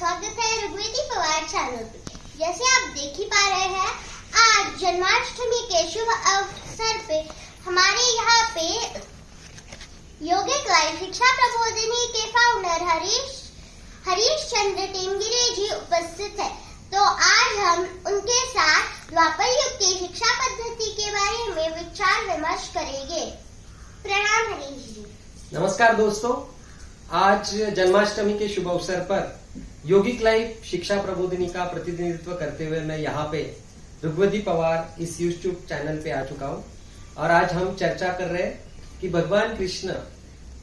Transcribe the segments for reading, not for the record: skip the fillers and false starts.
स्वागत है ऋग्वेदी पवार चैनल पे। जैसे आप देख ही पा रहे हैं, आज जन्माष्टमी के शुभ अवसर पे हमारे यहाँ पे योगिक लाइफ शिक्षा प्रबोधिनी के फाउंडर हरीश चंद्र टेंगिरे जी उपस्थित है। तो आज हम उनके साथ द्वापर युग की शिक्षा पद्धति के बारे में विचार विमर्श करेंगे। प्रणाम हरीश जी। नमस्कार दोस्तों, आज जन्माष्टमी के शुभ अवसर पर योगिक लाइफ शिक्षा प्रबोधिनी का प्रतिनिधित्व करते हुए मैं यहाँ पे ऋग्वेदी पवार इस यूट्यूब चैनल पे आ चुका हूँ और आज हम चर्चा कर रहे हैं कि भगवान कृष्ण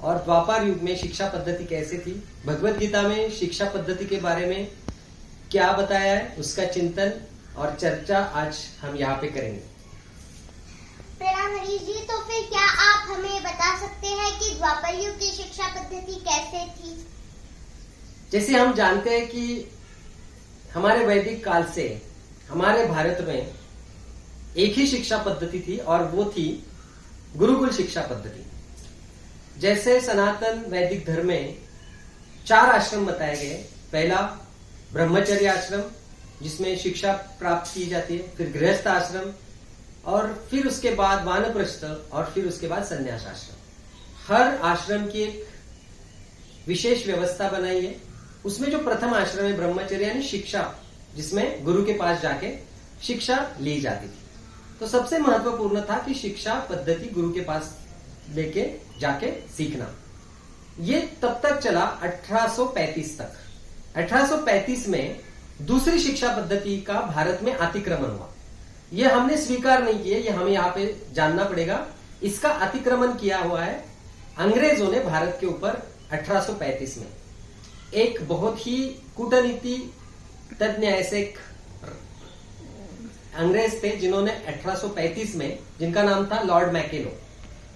और द्वापर युग में शिक्षा पद्धति कैसे थी, भगवत गीता में शिक्षा पद्धति के बारे में क्या बताया है, उसका चिंतन और चर्चा आज हम यहाँ पे करेंगे। प्रणाम हरीश जी। तो फिर क्या आप हमें बता सकते हैं कि द्वापर युग की शिक्षा पद्धति कैसे थी? जैसे हम जानते हैं कि हमारे वैदिक काल से हमारे भारत में एक ही शिक्षा पद्धति थी और वो थी गुरुकुल शिक्षा पद्धति। जैसे सनातन वैदिक धर्म में 4 आश्रम बताए गए। पहला ब्रह्मचर्य आश्रम जिसमें शिक्षा प्राप्त की जाती है, फिर गृहस्थ आश्रम और फिर उसके बाद वानप्रस्थ और फिर उसके बाद संन्यास आश्रम। हर आश्रम की एक विशेष व्यवस्था बनाई है। उसमें जो प्रथम आश्रम है ब्रह्मचर्य यानी शिक्षा, जिसमें गुरु के पास जाके शिक्षा ली जाती थी। तो सबसे महत्वपूर्ण था कि शिक्षा पद्धति गुरु के पास लेके जाके सीखना। ये तब तक चला 1835 तक। 1835 में दूसरी शिक्षा पद्धति का भारत में अतिक्रमण हुआ। ये हमने स्वीकार नहीं किया, ये हमें यहाँ पे जानना पड़ेगा। इसका अतिक्रमण किया हुआ है अंग्रेजों ने भारत के ऊपर 1835 में। एक बहुत ही कूटनीति तज्ञ ऐसे अंग्रेज थे जिन्होंने 1835 में, जिनका नाम था लॉर्ड मैकेलो,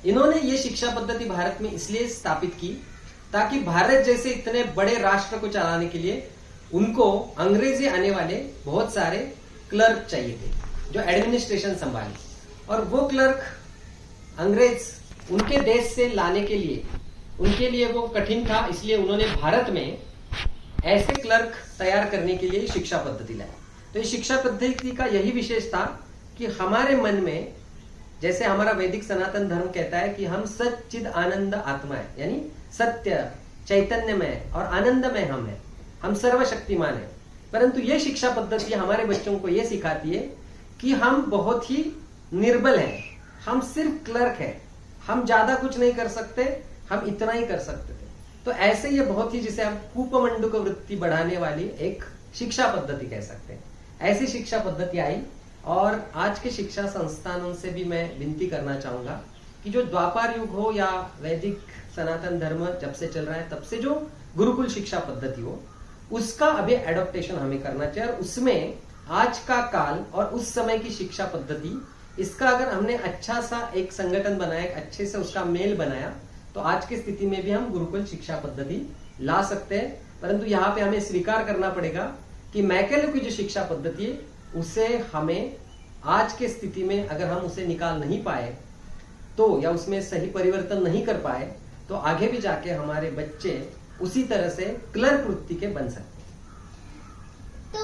इन्होंने ये शिक्षा पद्धति भारत में इसलिए स्थापित की ताकि भारत जैसे इतने बड़े राष्ट्र को चलाने के लिए उनको अंग्रेजी आने वाले बहुत सारे क्लर्क चाहिए थे जो एडमिनिस्ट्रेशन संभाले, और वो क्लर्क अंग्रेज उनके देश से लाने के लिए उनके लिए वो कठिन था। इसलिए उन्होंने भारत में ऐसे क्लर्क तैयार करने के लिए शिक्षा पद्धति लाई। तो ये शिक्षा पद्धति का यही विशेष था कि हमारे मन में, जैसे हमारा वैदिक सनातन धर्म कहता है कि हम सच्चिद आनंद आत्मा है, यानी सत्य चैतन्यमय और आनंदमय हम सर्वशक्तिमान है। परंतु ये शिक्षा पद्धति हमारे बच्चों को ये सिखाती है कि हम बहुत ही निर्बल हैं, हम सिर्फ क्लर्क हैं, हम ज्यादा कुछ नहीं कर सकते, हम इतना ही कर सकते थे। तो ऐसे ये बहुत ही, जिसे हम कूपमंडूक वृत्ति बढ़ाने वाली एक शिक्षा पद्धति कह सकते हैं, ऐसी शिक्षा पद्धति आई। और आज के शिक्षा संस्थानों से भी मैं विनती करना चाहूंगा कि जो द्वापर युग हो या वैदिक सनातन धर्म जब से चल रहा है तब से जो गुरुकुल शिक्षा पद्धति हो, उसका अभी एडॉप्टेशन हमें करना चाहिए। और उसमें आज का काल और उस समय की शिक्षा पद्धति, इसका अगर हमने अच्छा सा एक संगठन बनाया, अच्छे से उसका मेल बनाया, तो आज की स्थिति में भी हम गुरुकुल शिक्षा पद्धति ला सकते हैं। परंतु यहाँ पे हमें स्वीकार करना पड़ेगा कि मैकेलो की जो शिक्षा पद्धति है उसे हमें आज के स्थिति में अगर हम उसे निकाल नहीं पाए तो, या उसमें सही परिवर्तन नहीं कर पाए, तो आगे भी जाके हमारे बच्चे उसी तरह से क्लर्क वृत्ति के बन सकते हैं। तो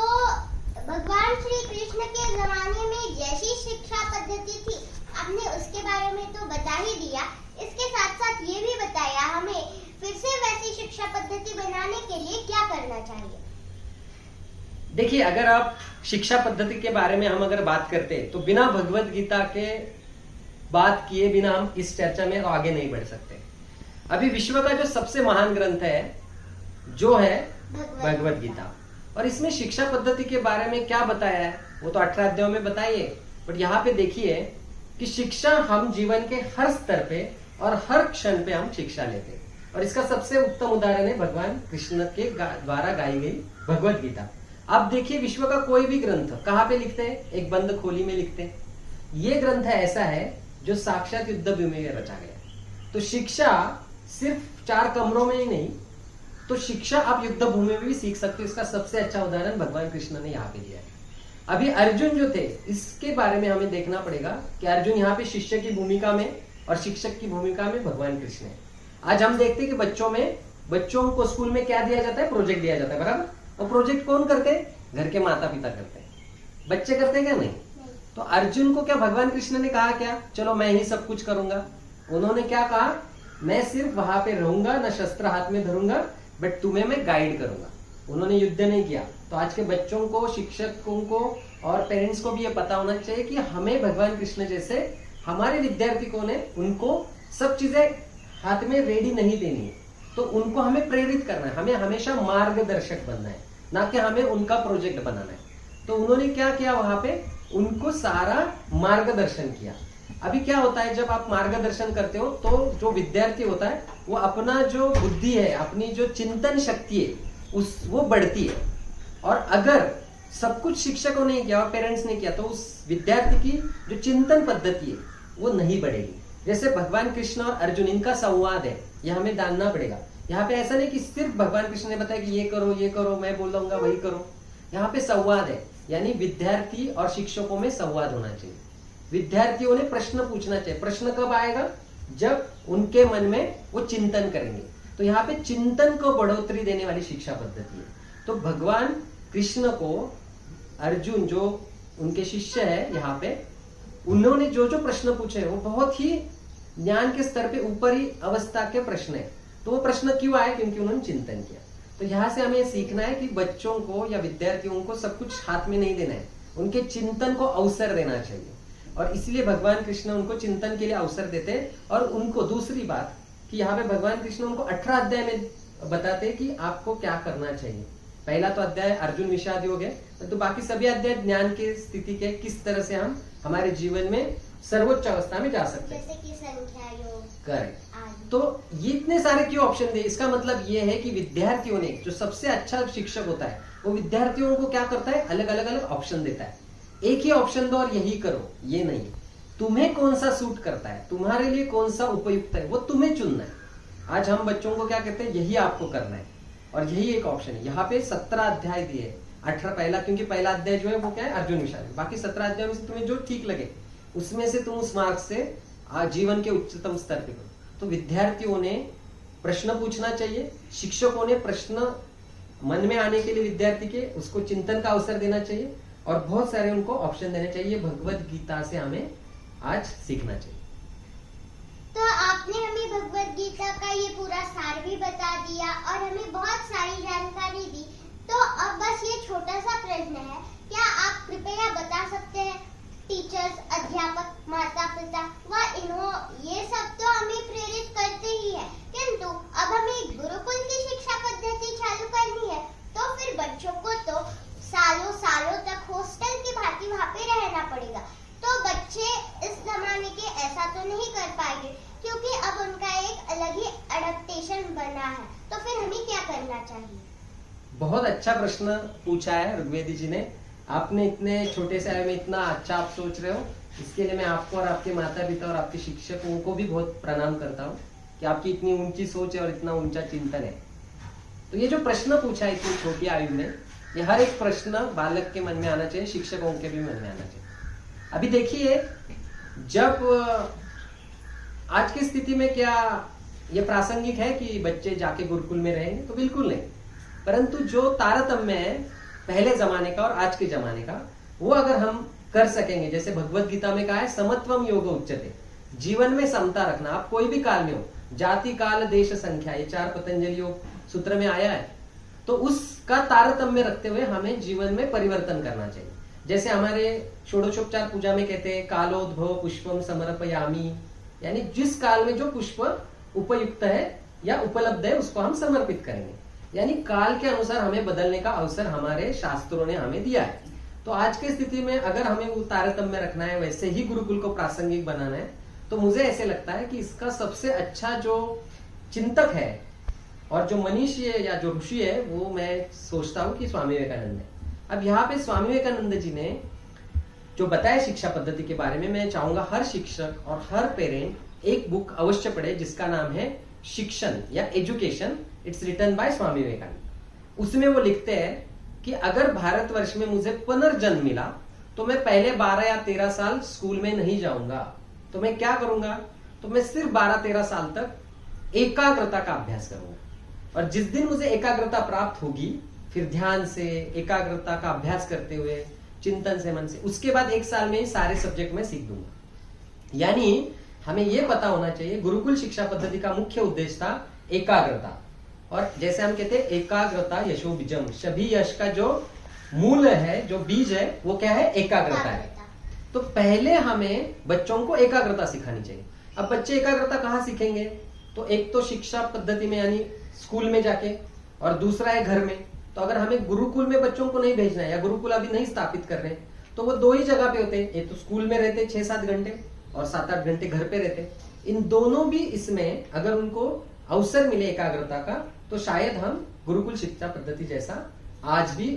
भगवान श्री कृष्ण के जमाने में जैसी शिक्षा पद्धति थी, आपने उसके बारे में तो बता ही दिया। इसके साथ साथ ये भी बताया हमें फिर से वैसी शिक्षा पद्धति बनाने के लिए क्या करना चाहिए। देखिए, अगर आप शिक्षा पद्धति के बारे में हम अगर बात करते तो बिना भगवत गीता के बात किए बिना हम इस चर्चा में आगे नहीं बढ़ सकते। अभी विश्व का जो सबसे महान ग्रंथ है जो है भगवत गीता, और इसमें शिक्षा पद्धति के बारे में क्या बताया है वो तो 18 अध्यायों में बताइए। बट यहाँ पे देखिए कि शिक्षा हम जीवन के हर स्तर पे और हर क्षण पे हम शिक्षा लेते हैं, और इसका सबसे उत्तम उदाहरण है भगवान कृष्ण के द्वारा गाई गई भगवत गीता। अब देखिए, विश्व का कोई भी ग्रंथ कहाँ पे लिखते हैं? एक बंद खोली में लिखते हैं। ये ग्रंथ ऐसा है जो साक्षात युद्ध भूमि में रचा गया। तो शिक्षा सिर्फ 4 कमरों में ही नहीं, तो शिक्षा आप युद्ध भूमि में भी सीख सकते हो। इसका सबसे अच्छा उदाहरण भगवान कृष्ण ने यहाँ पे दिया है। अभी अर्जुन जो थे, इसके बारे में हमें देखना पड़ेगा कि अर्जुन यहाँ पे शिष्य की भूमिका में और शिक्षक की भूमिका में भगवान कृष्ण है। आज हम देखते हैं कि बच्चों को स्कूल में क्या दिया जाता है? प्रोजेक्ट दिया जाता है, बराबर। और प्रोजेक्ट कौन करते हैं? घर के माता पिता करते हैं। बच्चे करते क्या? नहीं। तो अर्जुन को क्या भगवान कृष्ण ने कहा क्या, चलो मैं ही सब कुछ करूंगा? उन्होंने क्या कहा, मैं सिर्फ वहां पे रहूंगा, न शस्त्र हाथ में धरूंगा, बट तुम्हें मैं गाइड करूंगा। उन्होंने युद्ध नहीं किया। तो आज के बच्चों को, शिक्षकों को और पेरेंट्स को भी ये पता होना चाहिए कि हमें भगवान कृष्ण जैसे हमारे विद्यार्थी कौन है, उनको सब चीजें हाथ में रेडी नहीं देनी है। तो उनको हमें प्रेरित करना है, हमें हमेशा मार्गदर्शक बनना है, ना कि हमें उनका प्रोजेक्ट बनाना है। तो उन्होंने क्या किया, वहां पे उनको सारा मार्गदर्शन किया। अभी क्या होता है, जब आप मार्गदर्शन करते हो तो जो विद्यार्थी होता है वो अपना जो बुद्धि है, अपनी जो चिंतन शक्ति है वो बढ़ती है। और अगर सब कुछ शिक्षकों ने किया और पेरेंट्स ने किया तो उस विद्यार्थी की जो चिंतन पद्धति है वो नहीं बढ़ेगी। जैसे भगवान कृष्ण और अर्जुन, इनका संवाद है, यह हमें जानना पड़ेगा। यहाँ पे ऐसा नहीं कि सिर्फ भगवान कृष्ण ने बताया कि ये करो, मैं बोल दूंगा वही करो। यहाँ पे संवाद है, यानी विद्यार्थी और शिक्षकों में संवाद होना चाहिए। विद्यार्थियों ने प्रश्न पूछना चाहिए। प्रश्न कब आएगा, जब उनके मन में वो चिंतन करेंगे। तो यहाँ पे चिंतन को बढ़ोतरी देने वाली शिक्षा पद्धति है। तो भगवान कृष्ण को अर्जुन जो उनके शिष्य है, यहाँ पे उन्होंने जो जो प्रश्न पूछे वो बहुत ही ज्ञान के स्तर पे ऊपरी अवस्था के प्रश्न है। तो वो प्रश्न क्यों आए, क्योंकि उन्होंने चिंतन किया। तो यहाँ से हमें सीखना है कि बच्चों को या विद्यार्थियों को सब कुछ हाथ में नहीं देना है, उनके चिंतन को अवसर देना चाहिए। और इसलिए भगवान कृष्ण उनको चिंतन के लिए अवसर देते हैं। और उनको दूसरी बात कि यहाँ पे भगवान कृष्ण उनको 18 अध्याय में बताते हैं कि आपको क्या करना चाहिए। पहला तो अध्याय अर्जुन विषाद योग है, तो बाकी सभी अध्याय ज्ञान की स्थिति के, किस तरह से हम हमारे जीवन में सर्वोच्च अवस्था में जा सकते हैं, जैसे कि संख्या योग। करेक्ट। तो ये इतने सारे क्यों ऑप्शन दे, इसका मतलब ये है कि विद्यार्थियों ने, जो सबसे अच्छा शिक्षक होता है वो विद्यार्थियों को क्या करता है, अलग अलग ऑप्शन देता है। एक ही ऑप्शन दो और यही करो, ये नहीं। तुम्हें कौन सा सूट करता है, तुम्हारे लिए कौन सा उपयुक्त है, वो तुम्हें चुनना है। आज हम बच्चों को क्या कहते हैं, यही आपको करना है और यही एक ऑप्शन है। यहाँ पे 17 अध्याय दिए, 18 पहला, क्योंकि पहला अध्याय जो है वो क्या है, अर्जुन विषाद। बाकी 17 अध्याय में से तुम्हें जो ठीक लगे उसमें से तुम उस मार्ग से जीवन के उच्चतम स्तर पे करो। तो विद्यार्थियों ने प्रश्न पूछना चाहिए, शिक्षकों ने प्रश्न मन में आने के लिए विद्यार्थी के उसको चिंतन का अवसर देना चाहिए और बहुत सारे उनको ऑप्शन देने चाहिए। भगवत गीता से हमें आज सीखना चाहिए। तो आपने हमें भगवत गीता का ये पूरा सार भी बता दिया और हमें बहुत सारी जानकारी दी। तो अब बस ये छोटा सा प्रश्न है, क्या आप कृपया बता सकते हैं, टीचर्स, अध्यापक, माता पिता व ये सब तो हमें प्रेरित करते ही है, किंतु अब हमें गुरुकुल की शिक्षा पद्धति चालू करनी है तो फिर बच्चों को तो सालों सालों तक हॉस्टल की भांति वहाँ पे रहना पड़ेगा। तो बच्चे इस जमाने के ऐसा तो नहीं कर पाएंगे, क्योंकि अब उनका एक अलग ही एडेप्टेशन बना है। तो फिर हमें क्या करना चाहिए? बहुत अच्छा प्रश्न पूछा है ऋग्वेदी जी ने। आपने इतने छोटे से आयु में इतना अच्छा आप सोच रहे हो, इसके लिए मैं आपको और आपके माता पिता और आपके शिक्षकों को भी बहुत प्रणाम करता हूँ कि आपकी इतनी ऊंची सोच है और इतना ऊंचा चिंतन है। तो ये जो प्रश्न पूछा है इतनी छोटी आयु में, ये हर एक प्रश्न बालक के मन में आना चाहिए, शिक्षकों के भी मन में आना चाहिए। अभी देखिए, जब आज की स्थिति में क्या ये प्रासंगिक है कि बच्चे जाके गुरुकुल में रहेंगे? तो बिल्कुल नहीं। परंतु जो तारतम्य है पहले जमाने का और आज के जमाने का, वो अगर हम कर सकेंगे, जैसे भगवत गीता में कहा है समत्वम योग उच्यते, जीवन में समता रखना। आप कोई भी काल में हो, जाति काल देश संख्या, ये 4 पतंजलि योग सूत्र में आया है। तो उसका तारतम्य रखते हुए हमें जीवन में परिवर्तन करना चाहिए। जैसे हमारे षोडशोपचार पूजा में कहते हैं कालोद्भव पुष्पम समर्पयामि, यानी जिस काल में जो पुष्प उपयुक्त है या उपलब्ध है उसको हम समर्पित करेंगे। यानी काल के अनुसार हमें बदलने का अवसर हमारे शास्त्रों ने हमें दिया है। तो आज की स्थिति में अगर हमें वो तारतम्य रखना है, वैसे ही गुरुकुल को प्रासंगिक बनाना है, तो मुझे ऐसे लगता है कि इसका सबसे अच्छा जो चिंतक है और जो मनीषी है या जो ऋषि है, वो मैं सोचता हूँ कि स्वामी विवेकानंद है। अब यहाँ पे स्वामी विवेकानंद जी ने जो बताया शिक्षा पद्धति के बारे में, मैं चाहूंगा हर शिक्षक और हर पेरेंट एक बुक अवश्य पढ़े जिसका नाम है शिक्षण या education. It's written by Swami Vivekananda. उसमें वो लिखते हैं कि अगर भारतवर्ष में मुझे पुनर्जन्म मिला तो मैं पहले 12 या 13 साल स्कूल में नहीं जाऊंगा। तो मैं क्या करूंगा? तो मैं सिर्फ 12-13 साल तक एकाग्रता का अभ्यास करूंगा। और जिस दिन मुझे एकाग्रता प्राप्त होगी फिर ध्यान से, एकाग्रता का अभ्यास करते हुए, चिंतन से, मन से, उसके बाद 1 साल में ही सारे सब्जेक्ट मैं सीख दूंगा। यानी हमें यह पता होना चाहिए गुरुकुल शिक्षा पद्धति का मुख्य उद्देश्य था एकाग्रता। और जैसे हम कहते हैं एकाग्रता यशो बीजम, सभी यश का जो मूल है, जो बीज है, वो क्या है? एकाग्रता है। तो पहले हमें बच्चों को एकाग्रता सिखानी चाहिए। अब बच्चे एकाग्रता कहाँ सीखेंगे? तो एक तो शिक्षा पद्धति में यानी स्कूल में जाके, और दूसरा है घर में। तो अगर हमें गुरुकुल में बच्चों को नहीं भेजना है या गुरुकुल अभी नहीं स्थापित कर रहे, तो वो 2 ही जगह पे होते हैं। एक तो स्कूल में रहते 6-7 घंटे और 7-8 घंटे घर पे रहते। इन दोनों भी इसमें अगर उनको अवसर मिले एकाग्रता का, तो शायद हम गुरुकुल शिक्षा पद्धति जैसा आज भी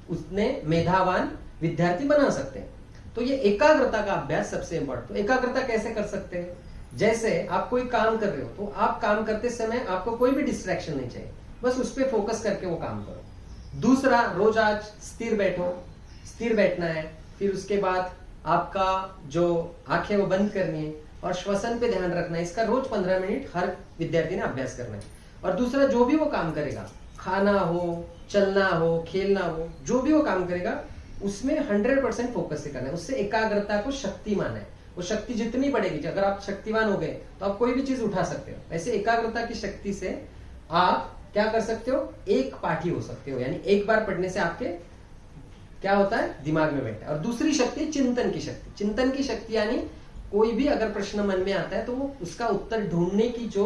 उतने मेधावान विद्यार्थी बना सकते हैं। तो ये एकाग्रता का अभ्यास सबसे इंपॉर्टेंट। तो एकाग्रता कैसे कर सकते हैं? जैसे आप कोई काम कर रहे हो, तो आप काम करते समय आपको कोई भी डिस्ट्रैक्शन नहीं चाहिए, बस उस पर फोकस करके वो काम करो। दूसरा, रोज आज स्थिर बैठो, स्थिर बैठना है। फिर उसके बाद आपका जो आंखें वो बंद करनी है और श्वसन पे ध्यान रखना है। इसका रोज 15 मिनट हर विद्यार्थी ने अभ्यास करना है। और दूसरा, जो भी वो काम करेगा, खाना हो, चलना हो, खेलना हो, जो भी वो काम करेगा उसमें 100% फोकस से करना है। उससे एकाग्रता को शक्ति माना है। वो शक्ति जितनी बढ़ेगी, अगर आप शक्तिवान हो गए तो आप कोई भी चीज उठा सकते हो। ऐसे एकाग्रता की शक्ति से आप क्या कर सकते हो? एक पाठी हो सकते हो। यानी एक बार पढ़ने से आपके क्या होता है? दिमाग में बैठता है। और दूसरी शक्ति चिंतन की शक्ति। चिंतन की शक्ति यानी कोई भी अगर प्रश्न मन में आता है तो वो उसका उत्तर ढूंढने की जो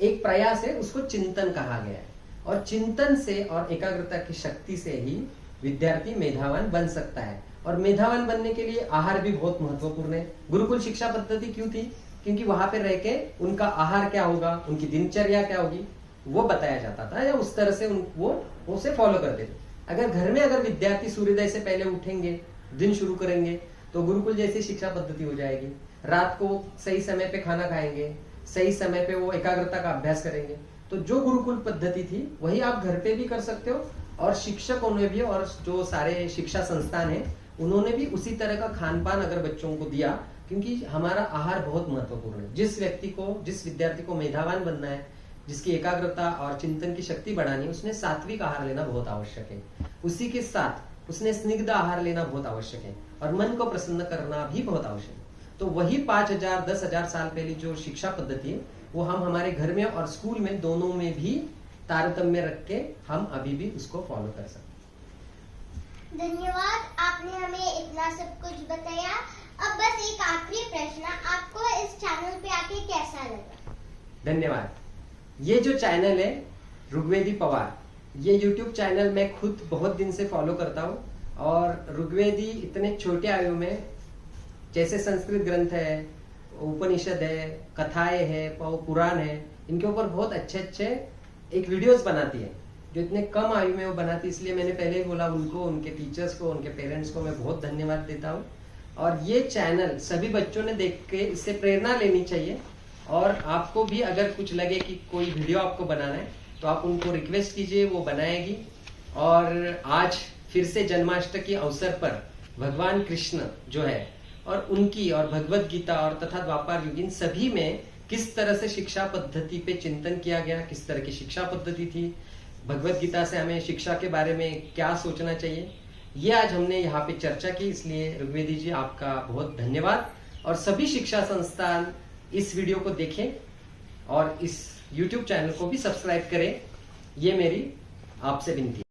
एक प्रयास है, उसको चिंतन कहा गया है। और चिंतन से और एकाग्रता की शक्ति से ही विद्यार्थी मेधावान बन सकता है। और मेधावान बनने के लिए आहार भी बहुत महत्वपूर्ण है। गुरुकुल शिक्षा पद्धति क्यों थी? क्योंकि वहां पे रह के उनका आहार क्या होगा, उनकी दिनचर्या क्या होगी, वो बताया जाता था, या उस तरह से वो उसे फॉलो करते थे। अगर घर में अगर विद्यार्थी सूर्योदय से पहले उठेंगे, दिन शुरू करेंगे, तो गुरुकुल जैसी शिक्षा पद्धति हो जाएगी। रात को सही समय पे खाना खाएंगे, सही समय पे वो एकाग्रता का अभ्यास करेंगे। तो जो गुरुकुल पद्धति थी वही आप घर पे भी कर सकते हो, और शिक्षकों ने भी और जो सारे शिक्षा संस्थान है उन्होंने भी उसी तरह का खान पान अगर बच्चों को दिया। क्योंकि हमारा आहार बहुत महत्वपूर्ण है। जिस विद्यार्थी को मेधावान बनना है, जिसकी एकाग्रता और चिंतन की शक्ति बढ़ानी है, उसने सात्विक आहार लेना बहुत आवश्यक है। उसी के साथ उसने स्निग्ध आहार लेना बहुत आवश्यक है, और मन को प्रसन्न करना भी बहुत आवश्यक है। तो वही 5000 10,000 साल पहले जो शिक्षा पद्धति है, वो हम हमारे घर में और स्कूल में दोनों में भी तारतम्य रख के हम अभी भी उसको फॉलो कर सकते हैं। धन्यवाद, आपने हमें इतना सब कुछ बताया। अब बस एक आखिरी प्रश्न, आपको इस चैनल पे आके कैसा लगा? धन्यवाद। ये जो चैनल है ऋग्वेदी पवार, ये YouTube चैनल मैं खुद बहुत दिन से फॉलो करता हूँ। और ऋग्वेदी इतने छोटे आयु में, जैसे संस्कृत ग्रंथ है, उपनिषद है, कथाएं है, पुराण है, इनके ऊपर बहुत अच्छे अच्छे एक वीडियोस बनाती है, जो इतने कम आयु में वो बनाती है। इसलिए मैंने पहले ही बोला, उनको, उनके टीचर्स को, उनके पेरेंट्स को मैं बहुत धन्यवाद देता हूँ। और ये चैनल सभी बच्चों ने देख के इससे प्रेरणा लेनी चाहिए। और आपको भी अगर कुछ लगे कि कोई वीडियो आपको बनाना है, तो आप उनको रिक्वेस्ट कीजिए, वो बनाएगी। और आज फिर से जन्माष्टमी के अवसर पर भगवान कृष्ण जो है, और उनकी और भगवत गीता और तथा द्वापर युग, इन सभी में किस तरह से शिक्षा पद्धति पे चिंतन किया गया, किस तरह की शिक्षा पद्धति थी, भगवत गीता से हमें शिक्षा के बारे में क्या सोचना चाहिए, ये आज हमने यहाँ पे चर्चा की। इसलिए ऋग्वेदी जी, आपका बहुत धन्यवाद। और सभी शिक्षा संस्थान इस वीडियो को देखें और इस YouTube चैनल को भी सब्सक्राइब करें, ये मेरी आपसे विनती है।